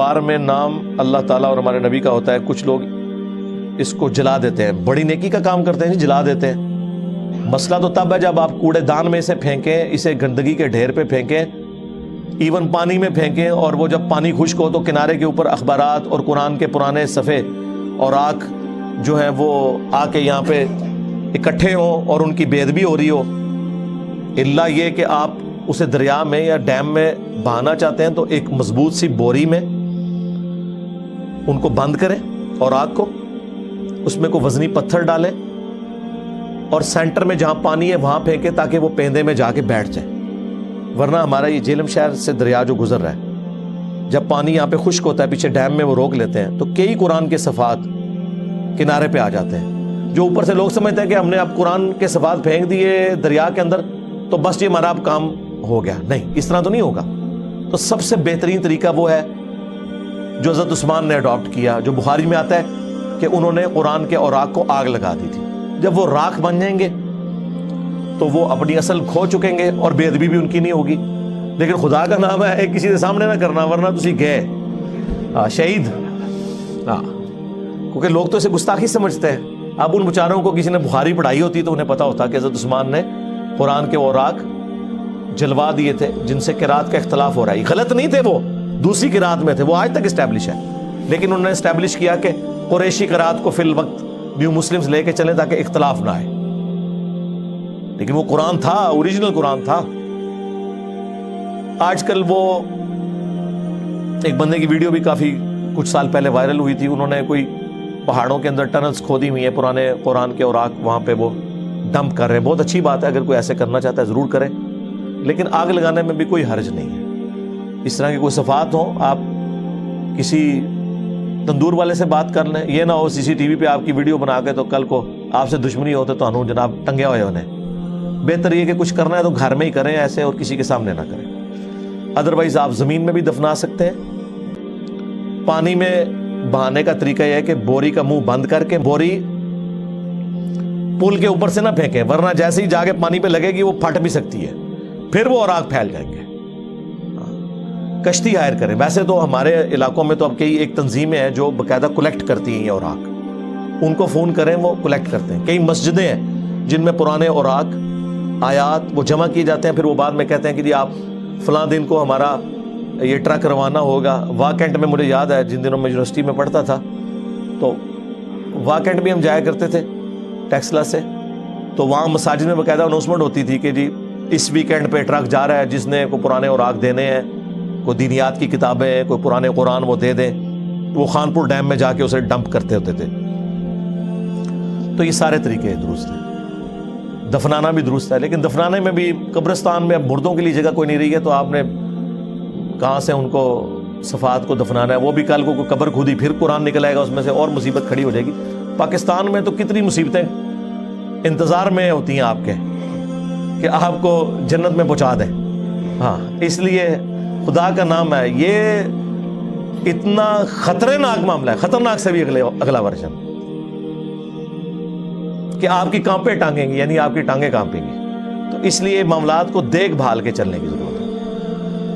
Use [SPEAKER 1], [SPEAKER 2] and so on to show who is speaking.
[SPEAKER 1] بار میں نام اللہ تعالیٰ اور ہمارے نبی کا ہوتا ہے، کچھ لوگ اس کو جلا دیتے ہیں، بڑی نیکی کا کام کرتے ہیں، جلا دیتے ہیں۔ مسئلہ تو تب ہے جب آپ کوڑے دان میں اسے پھینکیں، اسے گندگی کے ڈھیر پہ پھینکیں، ایون پانی میں پھینکیں، اور وہ جب پانی خشک ہو تو کنارے کے اوپر اخبارات اور قرآن کے پرانے صفحے اور آنکھ جو ہیں وہ آ کے یہاں پہ اکٹھے ہوں اور ان کی بے ادبی ہو رہی ہو۔ الا یہ کہ آپ اسے دریا میں یا ڈیم میں بہانا چاہتے ہیں تو ایک مضبوط سی بوری میں ان کو بند کریں اور آگ کو، اس میں کوئی وزنی پتھر ڈالیں اور سینٹر میں جہاں پانی ہے وہاں پھینکیں تاکہ وہ پیندے میں جا کے بیٹھ جائیں۔ ورنہ ہمارا یہ جہلم شہر سے دریا جو گزر رہا ہے، جب پانی یہاں پہ خشک ہوتا ہے پیچھے ڈیم میں وہ روک لیتے ہیں تو کئی قرآن کے صفحات کنارے پہ آ جاتے ہیں، جو اوپر سے لوگ سمجھتے ہیں کہ ہم نے اب قرآن کے صفحات پھینک دیے دریا کے اندر تو بس یہ ہمارا اب کام ہو گیا۔ نہیں، اس طرح تو نہیں ہوگا۔ تو سب سے بہترین طریقہ وہ ہے جو حضرت عثمان نے اڈاپٹ کیا، جو بخاری میں آتا ہے کہ انہوں نے قرآن کے اوراق کو آگ لگا دی تھی۔ جب وہ راکھ بن جائیں گے تو وہ اپنی اصل کھو چکیں گے اور بے ادبی بھی ان کی نہیں ہوگی۔ لیکن خدا کا نام ہے کسی کے سامنے نہ کرنا، ورنہ تسی گئے شہید۔ کیونکہ لوگ تو اسے گستاخی سمجھتے ہیں۔ اب ان بیچاروں کو کسی نے بخاری پڑھائی ہوتی تو انہیں پتا ہوتا کہ حضرت عثمان نے قرآن کے اوراق جلوا دیے تھے جن سے قرات کا اختلاف ہو رہا ہے۔ غلط نہیں تھے، وہ دوسری قرات میں تھے، وہ آج تک اسٹیبلش ہے، لیکن انہوں نے اسٹیبلش کیا کہ قریشی قرات کو فی الوقت نیو مسلمز لے کے چلیں تاکہ اختلاف نہ آئے۔ لیکن وہ قرآن تھا، اوریجنل قرآن تھا۔ آج کل وہ ایک بندے کی ویڈیو بھی کافی کچھ سال پہلے وائرل ہوئی تھی، انہوں نے کوئی پہاڑوں کے اندر ٹنلز کھودی ہوئی ہیں پرانے قرآن کے اوراق، وہاں پہ وہ ڈمپ کر رہے ہیں۔ بہت اچھی بات ہے، اگر کوئی ایسے کرنا چاہتا ہے ضرور کرے، لیکن آگ لگانے میں بھی کوئی حرج نہیں ہے۔ اس طرح کی کوئی صفات ہوں، آپ کسی تندور والے سے بات کر لیں، یہ نہ ہو سی سی ٹی وی پہ آپ کی ویڈیو بنا کے تو کل کو آپ سے دشمنی ہوتے تو انہوں جناب ٹنگے ہوئے انہیں۔ بہتر یہ کہ کچھ کرنا ہے تو گھر میں ہی کریں ایسے، اور کسی کے سامنے نہ کریں۔ ادروائز آپ زمین میں بھی دفنا سکتے ہیں۔ پانی میں بہانے کا طریقہ یہ ہے کہ بوری کا منہ بند کر کے بوری پل کے اوپر سے نہ پھینکیں، ورنہ جیسے ہی جا کے پانی پہ لگے گی وہ پھٹ بھی سکتی ہے، پھر وہ اوراق پھیل جائیں گے۔ کشتی ہائر کریں۔ ویسے تو ہمارے علاقوں میں تو اب کئی ایک تنظیمیں ہیں جو باقاعدہ کلیکٹ کرتی ہیں یہ اوراق، ان کو فون کریں، وہ کلیکٹ کرتے ہیں۔ کئی مسجدیں ہیں جن میں پرانے اوراق آیات وہ جمع کیے جاتے ہیں، پھر وہ بعد میں کہتے ہیں کہ جی آپ فلاں دن کو ہمارا یہ ٹرک روانہ ہوگا۔ واکینٹ میں مجھے یاد ہے جن دنوں میں یونیورسٹی میں پڑھتا تھا تو واکینٹ بھی ہم جایا کرتے تھے ٹیکسلا سے، تو وہاں مساجد میں باقاعدہ اناؤنسمنٹ ہوتی تھی کہ جی اس ویکینڈ پہ ٹرک جا رہا ہے، جس نے کوئی پرانے اوراق دینے ہیں، کوئی دینیات کی کتابیں، کوئی پرانے قرآن وہ دے دیں۔ وہ خانپور ڈیم میں جا کے اسے ڈمپ کرتے ہوتے تھے۔ تو یہ سارے طریقے درست ہیں۔ دفنانا بھی درست ہے، لیکن دفنانے میں بھی قبرستان میں اب مردوں کے لیے جگہ کوئی نہیں رہی ہے، تو آپ نے کہاں سے ان کو صفات کو دفنانا ہے؟ وہ بھی کل کو کوئی قبر کھودی پھر قرآن نکل آئے گا اس میں سے، اور مصیبت کھڑی ہو جائے گی۔ پاکستان میں تو کتنی مصیبتیں انتظار میں ہوتی ہیں آپ کے کہ آپ کو جنت میں پہنچا دیں۔ ہاں، اس لیے خدا کا نام ہے، یہ اتنا خطرناک معاملہ ہے، خطرناک سے بھی اگلا ورژن، کہ آپ کی کانپیں ٹانگیں گی، یعنی آپ کی ٹانگیں کانپیں گی۔ تو اس لیے معاملات کو دیکھ بھال کے چلنے کی ضرورت ہے۔